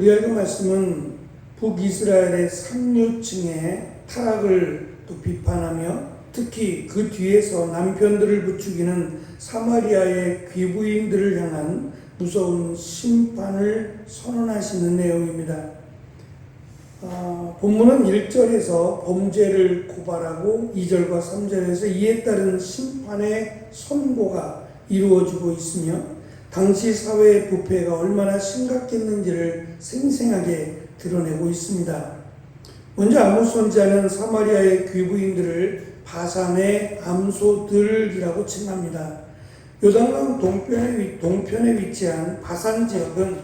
오늘 읽은 말씀은 북이스라엘의 상류층의 타락을 또 비판하며 특히 그 뒤에서 남편들을 부추기는 사마리아의 귀부인들을 향한 무서운 심판을 선언하시는 내용입니다. 본문은 1절에서 범죄를 고발하고 2절과 3절에서 이에 따른 심판의 선고가 이루어지고 있으며 당시 사회의 부패가 얼마나 심각했는지를 생생하게 드러내고 있습니다. 먼저 아모스 선지자는 사마리아의 귀부인들을 바산의 암소들이라고 칭합니다. 요단강 동편에 위치한 바산 지역은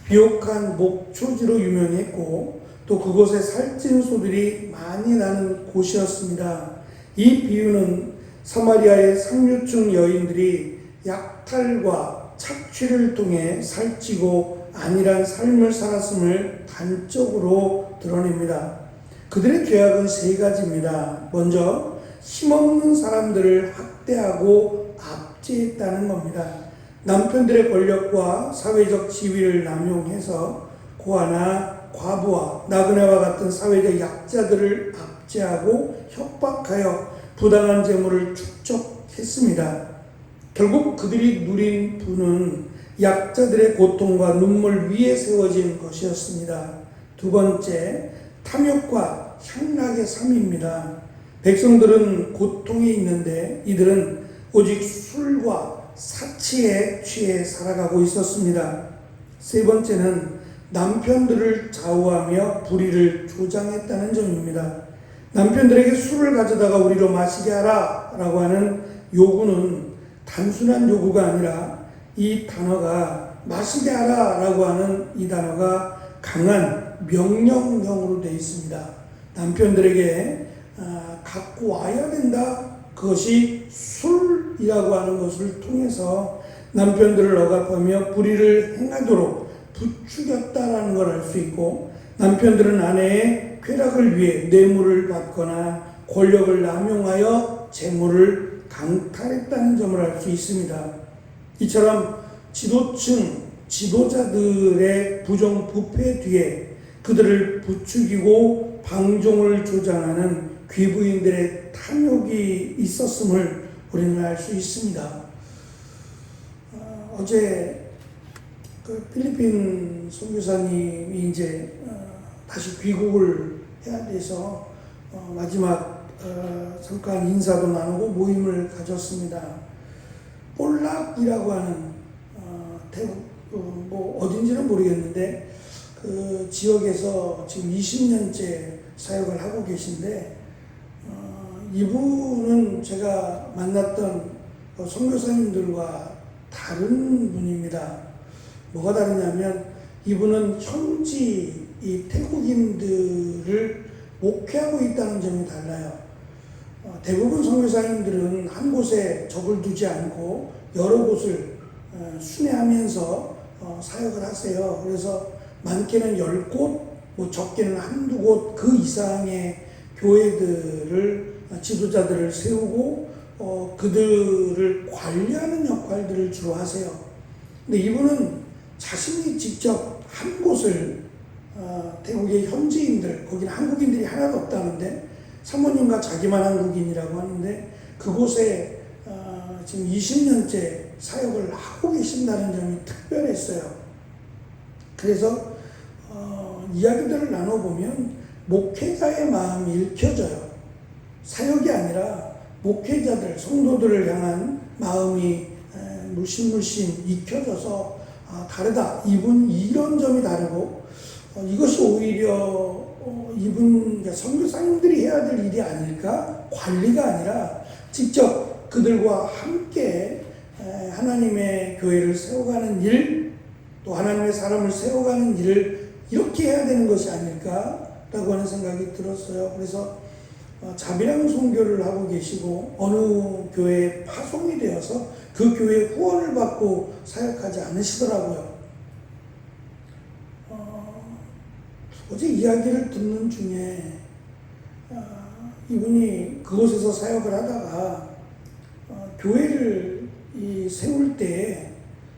비옥한 목초지로 유명했고 또 그곳에 살찐 소들이 많이 나는 곳이었습니다. 이 비유는 사마리아의 상류층 여인들이 약탈과 착취를 통해 살찌고 안일한 삶을 살았음을 단적으로 드러냅니다. 그들의 죄악은 세 가지입니다. 먼저 힘없는 사람들을 학대하고 압제했다는 겁니다. 남편들의 권력과 사회적 지위를 남용해서 고아나 과부와 나그네와 같은 사회적 약자들을 압제하고 협박하여 부당한 재물을 축적했습니다. 결국 그들이 누린 부는 약자들의 고통과 눈물 위에 세워진 것이었습니다. 두 번째, 탐욕과 향락의 삶입니다. 백성들은 고통이 있는데 이들은 오직 술과 사치에 취해 살아가고 있었습니다. 세 번째는 남편들을 좌우하며 불의를 조장했다는 점입니다. 남편들에게 술을 가져다가 우리로 마시게 하라 라고 하는 요구는 단순한 요구가 아니라 이 단어가 마시게 하라 라고 하는 이 단어가 강한 명령형으로 되어 있습니다. 남편들에게 갖고 와야 된다. 그것이 술이라고 하는 것을 통해서 남편들을 억압하며 불의를 행하도록 부추겼다라는 걸 알 수 있고, 남편들은 아내의 쾌락을 위해 뇌물을 받거나 권력을 남용하여 재물을 강탈했다는 점을 알 수 있습니다. 이처럼 지도자들의 부정부패 뒤에 그들을 부추기고 방종을 조장하는 귀부인들의 탐욕이 있었음을 우리는 알 수 있습니다. 어제 그 필리핀 선교사님이 이제 다시 귀국을 해야 돼서 마지막 잠깐 인사도 나누고 모임을 가졌습니다. 볼락이라고 하는 태국 뭐 어딘지는 모르겠는데 그 지역에서 지금 20년째 사역을 하고 계신데 이분은 제가 만났던 선교사님들과 다른 분입니다. 뭐가 다르냐면 이분은 현지 이 태국인들을 목회하고 있다는 점이 달라요. 대부분 선교사님들은 한 곳에 적을 두지 않고 여러 곳을 순회하면서 사역을 하세요. 그래서 많게는 10곳, 뭐 적게는 한두 곳 그 이상의 교회들을 지도자들을 세우고 그들을 관리하는 역할들을 주로 하세요. 근데 이분은 자신이 직접 한 곳을 태국의 현지인들, 거기는 한국인들이 하나도 없다는데 사모님과 자기만 한국인이라고 하는데 그곳에 지금 20년째 사역을 하고 계신다는 점이 특별했어요. 그래서 이야기들을 나눠보면 목회자의 마음이 읽혀져요. 사역이 아니라 목회자들, 성도들을 향한 마음이 물씬 익혀져서 다르다. 이분 이런 점이 다르고 이것이 오히려 이분 선교사님들이 해야 될 일이 아닐까? 관리가 아니라 직접 그들과 함께 하나님의 교회를 세워가는 일, 또 하나님의 사람을 세워가는 일을 이렇게 해야 되는 것이 아닐까라고 하는 생각이 들었어요. 그래서 자비랑 선교를 하고 계시고 어느 교회에 파송이 되어서 그 교회의 후원을 받고 사역하지 않으시더라고요. 어제 이야기를 듣는 중에 이분이 그곳에서 사역을 하다가 교회를 세울 때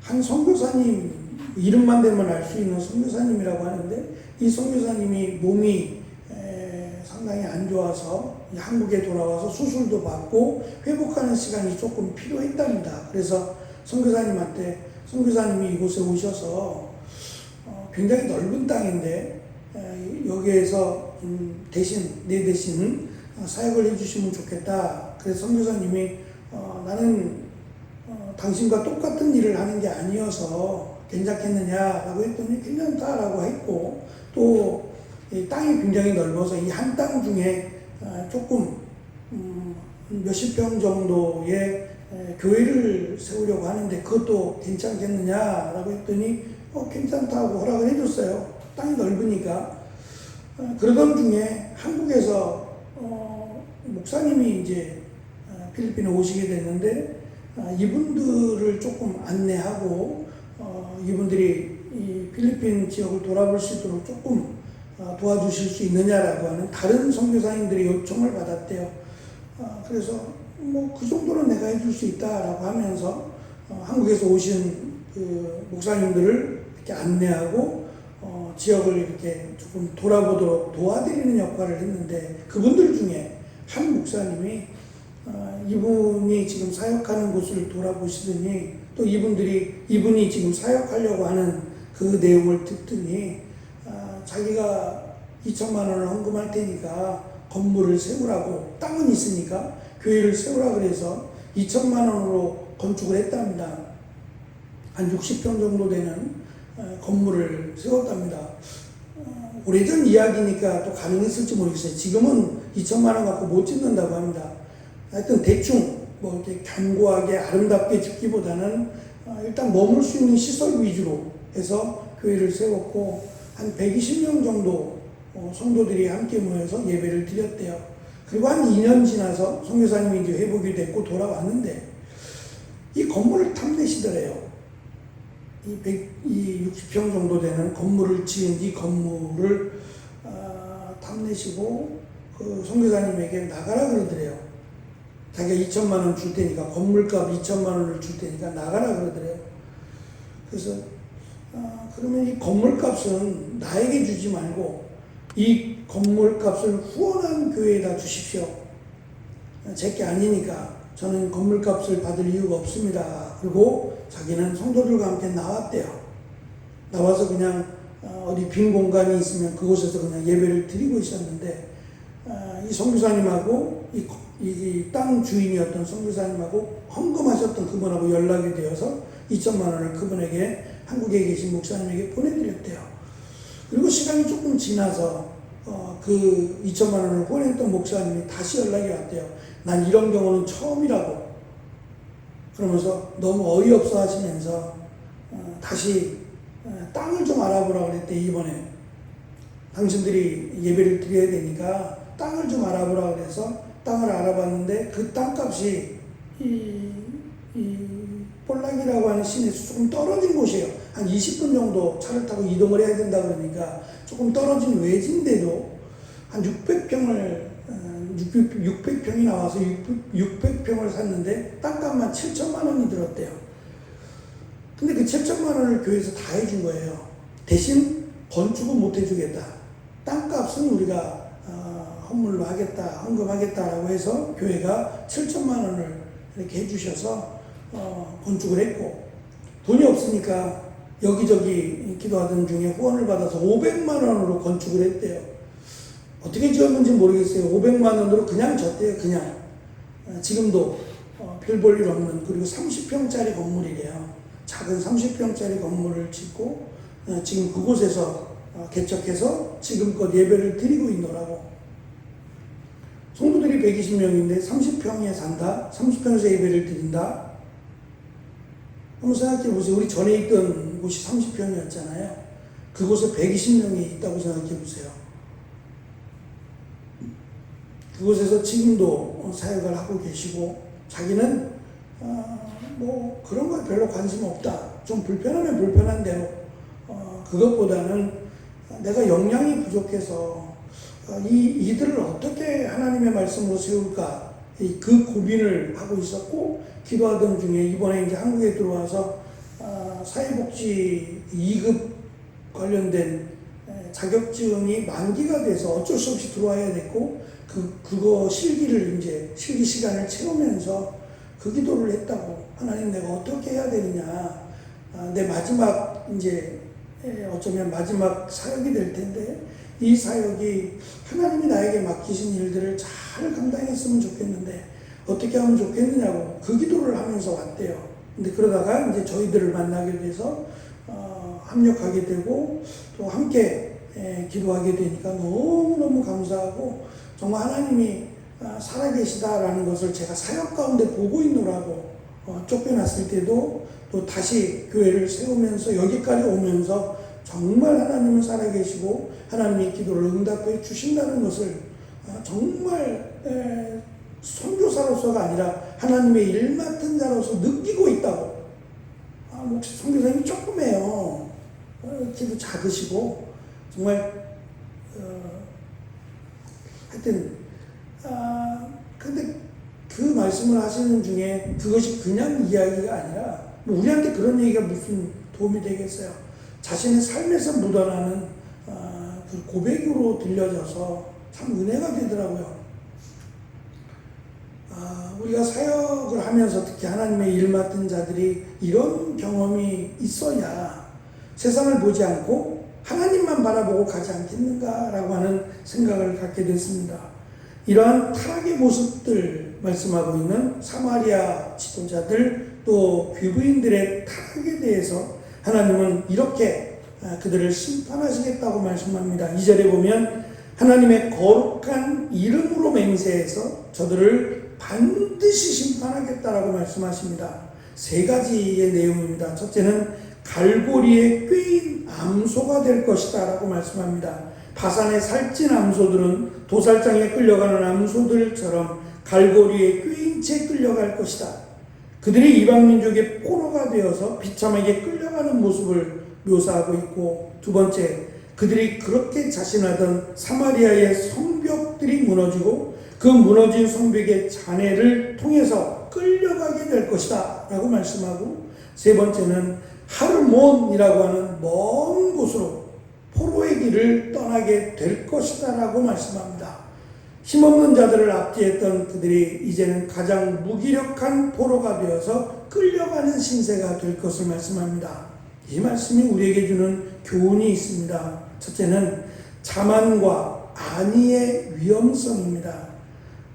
한 선교사님이 이름만 대면 알 수 있는 선교사님이라고 하는데, 이 선교사님이 몸이 상당히 안 좋아서 한국에 돌아와서 수술도 받고 회복하는 시간이 조금 필요했답니다. 그래서 선교사님이 이곳에 오셔서 굉장히 넓은 땅인데 여기에서 내 대신 사역을 해주시면 좋겠다. 그래서 선교사님이 나는 당신과 똑같은 일을 하는 게 아니어서 괜찮겠느냐라고 했더니 괜찮다라고 했고, 또 이 땅이 굉장히 넓어서 이 한 땅 중에 조금 몇십 평 정도의 교회를 세우려고 하는데 그것도 괜찮겠느냐라고 했더니 괜찮다고 허락을 해줬어요. 땅이 넓으니까. 그러던 중에 한국에서 목사님이 이제 필리핀에 오시게 됐는데 이분들을 조금 안내하고 이분들이 이 필리핀 지역을 돌아볼 수 있도록 조금 도와주실 수 있느냐라고 하는 다른 선교사님들이 요청을 받았대요. 그래서 뭐 그 정도는 내가 해줄 수 있다라고 하면서 한국에서 오신 그 목사님들을 이렇게 안내하고 지역을 이렇게 조금 돌아보도록 도와드리는 역할을 했는데, 그분들 중에 한 목사님이 이분이 지금 사역하는 곳을 돌아보시더니 또 이분이 지금 사역하려고 하는 그 내용을 듣더니 자기가 2천만 원을 헌금할 테니까 건물을 세우라고, 땅은 있으니까 교회를 세우라 그래서 2천만 원으로 건축을 했답니다. 한 60평 정도 되는 건물을 세웠답니다. 오래전 이야기니까 또 가능했을지 모르겠어요. 지금은 2천만 원 갖고 못 짓는다고 합니다. 하여튼 대충 뭐 이렇게 견고하게 아름답게 짓기보다는 일단 머물 수 있는 시설 위주로 해서 교회를 세웠고, 한 120명 정도 성도들이 함께 모여서 예배를 드렸대요. 그리고 한 2년 지나서 선교사님이 이제 회복이 됐고 돌아왔는데 이 건물을 탐내시더래요. 이 60평 정도 되는 건물을 지은 이 건물을 탐내시고 그 선교사님에게 나가라 그러더래요. 자기가 2천만 원 줄 테니까, 건물값 2천만 원을 줄 테니까 나가라 그러더래요. 그래서 그러면 이 건물값은 나에게 주지 말고 이 건물값을 후원한 교회에다 주십시오. 제게 아니니까 저는 건물값을 받을 이유가 없습니다. 그리고 자기는 성도들과 함께 나왔대요. 나와서 그냥 어디 빈 공간이 있으면 그곳에서 그냥 예배를 드리고 있었는데 이 선교사님하고 이 땅 주인이었던 선교사님하고 헌금하셨던 그분하고 연락이 되어서 2천만 원을 그분에게, 한국에 계신 목사님에게 보내드렸대요. 그리고 시간이 조금 지나서 그 2천만 원을 후원했던 목사님이 다시 연락이 왔대요. 난 이런 경우는 처음이라고. 그러면서 너무 어이없어 하시면서 다시 땅을 좀 알아보라고 그랬대. 이번에 당신들이 예배를 드려야 되니까 땅을 좀 알아보라고 그래서 땅을 알아봤는데 그 땅값이 이 볼락이라고 하는 시내에서 조금 떨어진 곳이에요. 한 20분 정도 차를 타고 이동을 해야 된다 그러니까 조금 떨어진 외진데도 한 600평이 나와서 600평을 샀는데 땅값만 7천만 원이 들었대요. 근데 그 7천만 원을 교회에서 다 해준 거예요. 대신 건축은 못 해주겠다. 땅값은 우리가 헌물로 하겠다, 헌금하겠다라고 해서 교회가 7천만 원을 이렇게 해주셔서 건축을 했고, 돈이 없으니까 여기저기 기도하던 중에 후원을 받아서 500만 원으로 건축을 했대요. 어떻게 지었는지 모르겠어요. 500만 원으로 그냥 졌대요. 그냥. 지금도 별 볼 일 없는, 그리고 30평짜리 건물이래요. 작은 30평짜리 건물을 짓고 지금 그곳에서 개척해서 지금껏 예배를 드리고 있노라고. 성도들이 120명인데 30평에 산다? 30평에서 예배를 드린다? 한번 생각해 보세요. 우리 전에 있던 곳이 30평이었잖아요. 그곳에 120명이 있다고 생각해 보세요. 그곳에서 지금도 사역을 하고 계시고, 자기는 뭐 그런 거에 별로 관심 없다. 좀 불편하면 불편한 대로, 그것보다는 내가 역량이 부족해서 이들을 어떻게 하나님의 말씀으로 세울까, 그 고민을 하고 있었고, 기도하던 중에 이번에 이제 한국에 들어와서 사회복지 2급 관련된 자격증이 만기가 돼서 어쩔 수 없이 들어와야 됐고, 그거 실기 시간을 채우면서 그 기도를 했다고. 하나님, 내가 어떻게 해야 되느냐. 내 마지막, 어쩌면 마지막 사역이 될 텐데, 이 사역이 하나님이 나에게 맡기신 일들을 잘 감당했으면 좋겠는데, 어떻게 하면 좋겠느냐고 그 기도를 하면서 왔대요. 근데 그러다가 이제 저희들을 만나게 돼서, 합력하게 되고, 또 함께 기도하게 되니까 너무너무 감사하고, 정말 하나님이 살아계시다라는 것을 제가 사역 가운데 보고 있노라고, 쫓겨났을 때도 또 다시 교회를 세우면서 여기까지 오면서 정말 하나님은 살아계시고 하나님의 기도를 응답해 주신다는 것을 정말 선교사로서가 아니라 하나님의 일 맡은 자로서 느끼고 있다고. 선교사님이 조그매요. 키도 작으시고 정말 하여튼 근데 그 말씀을 하시는 중에 그것이 그냥 이야기가 아니라 우리한테 그런 얘기가 무슨 도움이 되겠어요. 자신의 삶에서 묻어나는 그 고백으로 들려져서 참 은혜가 되더라고요. 우리가 사역을 하면서 특히 하나님의 일 맡은 자들이 이런 경험이 있어야 세상을 보지 않고 하나님만 바라보고 가지 않겠는가라고 하는 생각을 갖게 됐습니다. 이러한 타락의 모습들 말씀하고 있는 사마리아 지도자들 또 귀부인들의 타락에 대해서 하나님은 이렇게 그들을 심판하시겠다고 말씀합니다. 2절에 보면 하나님의 거룩한 이름으로 맹세해서 저들을 반드시 심판하겠다라고 말씀하십니다. 세 가지의 내용입니다. 첫째는 갈고리에 꿰인 암소가 될 것이다 라고 말씀합니다. 바산의 살찐 암소들은 도살장에 끌려가는 암소들처럼 갈고리에 꿰인 채 끌려갈 것이다. 그들이 이방민족의 포로가 되어서 비참하게 끌려가는 모습을 묘사하고 있고, 두 번째, 그들이 그렇게 자신하던 사마리아의 성벽들이 무너지고 그 무너진 성벽의 잔해를 통해서 끌려가게 될 것이다 라고 말씀하고, 세 번째는 하르몬이라고 하는 먼 곳으로 포로의 길을 떠나게 될 것이다 라고 말씀합니다. 힘없는 자들을 압제했던 그들이 이제는 가장 무기력한 포로가 되어서 끌려가는 신세가 될 것을 말씀합니다. 이 말씀이 우리에게 주는 교훈이 있습니다. 첫째는 자만과 안위의 위험성입니다.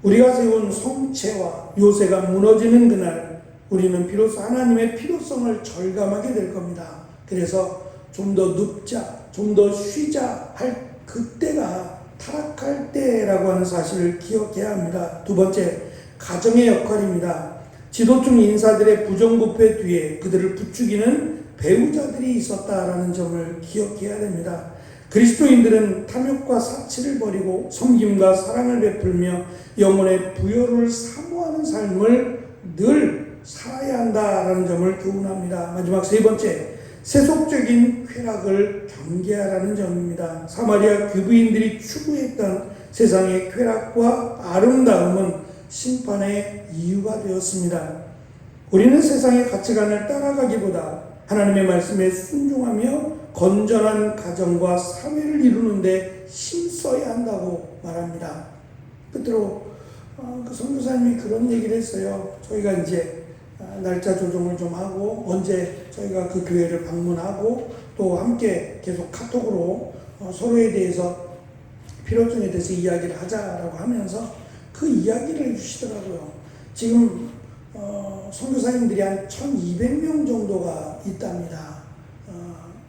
우리가 세운 성체와 요새가 무너지는 그날 우리는 비로소 하나님의 필요성을 절감하게 될 겁니다. 그래서 좀 더 눕자, 좀 더 쉬자 할 그때가 타락할 때라고 하는 사실을 기억해야 합니다. 두 번째, 가정의 역할입니다. 지도층 인사들의 부정부패 뒤에 그들을 부추기는 배우자들이 있었다라는 점을 기억해야 됩니다. 그리스도인들은 탐욕과 사치를 버리고 섬김과 사랑을 베풀며 영혼의 부요를 사모하는 삶을 늘 살아야 한다라는 점을 교훈합니다. 마지막 세 번째, 세속적인 쾌락을 경계하라는 점입니다. 사마리아 귀부인들이 추구했던 세상의 쾌락과 아름다움은 심판의 이유가 되었습니다. 우리는 세상의 가치관을 따라가기보다 하나님의 말씀에 순종하며 건전한 가정과 사회를 이루는 데 힘써야 한다고 말합니다. 끝으로 그 선교사님이 그런 얘기를 했어요. 저희가 이제 날짜 조정을 좀 하고 언제 저희가 그 교회를 방문하고 또 함께 계속 카톡으로 서로에 대해서 필요성에 대해서 이야기를 하자라고 하면서 그 이야기를 해주시더라고요. 지금 선교사님들이 한 1200명 정도가 있답니다.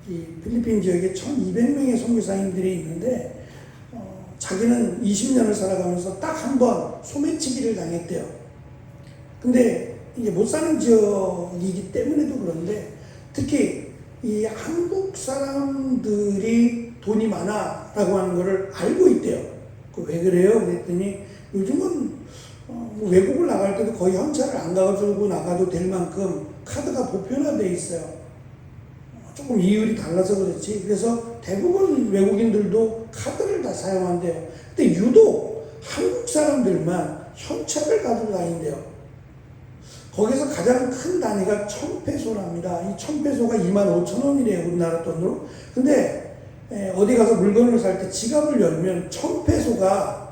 이 필리핀 지역에 1200명의 선교사님들이 있는데 자기는 20년을 살아가면서 딱 한 번 소매치기를 당했대요. 근데 이게 못 사는 지역이기 때문에도 그런데 특히 이 한국 사람들이 돈이 많아라고 하는 거를 알고 있대요. 왜 그래요? 그랬더니 요즘은 외국을 나갈 때도 거의 현찰을 안 가지고 나가도 될 만큼 카드가 보편화되어 있어요. 조금 이율이 달라서 그렇지. 그래서 대부분 외국인들도 카드를 다 사용한대요. 근데 유독 한국 사람들만 현찰을 가지고 다닌대요. 거기서 가장 큰 단위가 1000페소랍니다. 이 1000페소가 25,000원이래요, 우리나라 돈으로. 근데 어디 가서 물건을 살 때 지갑을 열면 1000페소가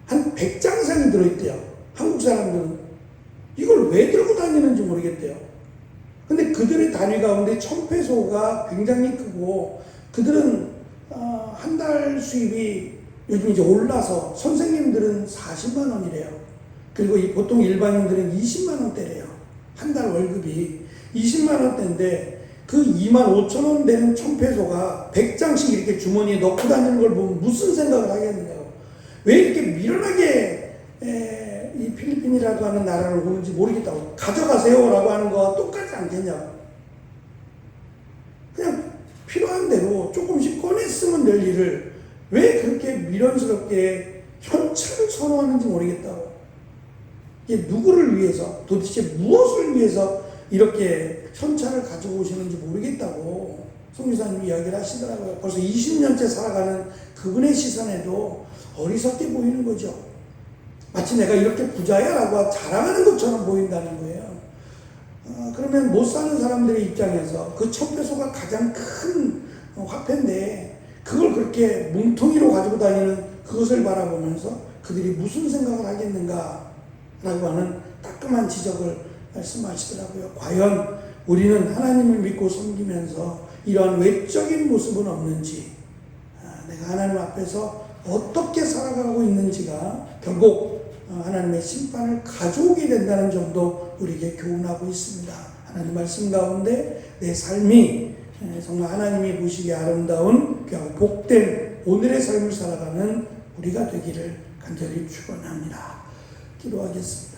한 100장 이상이 들어있대요. 한국 사람들은. 이걸 왜 들고 다니는지 모르겠대요. 근데 그들의 단위 가운데 1000페소가 굉장히 크고, 그들은 한 달 수입이 요즘 이제 올라서 선생님들은 40만 원이래요. 그리고 보통 일반인들은 20만 원대래요. 한 달 월급이 20만 원대인데 그 25,000원 되는 1000페소가 100장씩 이렇게 주머니에 넣고 다니는 걸 보면 무슨 생각을 하겠느냐고. 왜 이렇게 미련하게 이 필리핀이라고 하는 나라를 오는지 모르겠다고. 가져가세요 라고 하는 거와 똑같지 않겠냐고. 그냥 필요한 대로 조금씩 꺼내 쓰면 될 일을 왜 그렇게 미련스럽게 현찰을 선호하는지 모르겠다고. 이게 누구를 위해서, 도대체 무엇을 위해서 이렇게 현찰을 가지고 오시는지 모르겠다고 성교사님이 이야기를 하시더라고요. 벌써 20년째 살아가는 그분의 시선에도 어리석게 보이는 거죠. 마치 내가 이렇게 부자야 라고 자랑하는 것처럼 보인다는 거예요. 그러면 못 사는 사람들의 입장에서 그 1000페소가 가장 큰 화폐인데 그걸 그렇게 뭉텅이로 가지고 다니는 그것을 바라보면서 그들이 무슨 생각을 하겠는가 라고 하는 따끔한 지적을 말씀하시더라고요. 과연 우리는 하나님을 믿고 섬기면서 이러한 외적인 모습은 없는지, 내가 하나님 앞에서 어떻게 살아가고 있는지가 결국 하나님의 심판을 가져오게 된다는 점도 우리에게 교훈하고 있습니다. 하나님 말씀 가운데 내 삶이 정말 하나님이 보시기에 아름다운 복된 오늘의 삶을 살아가는 우리가 되기를 간절히 축원합니다. 기도하겠습니다.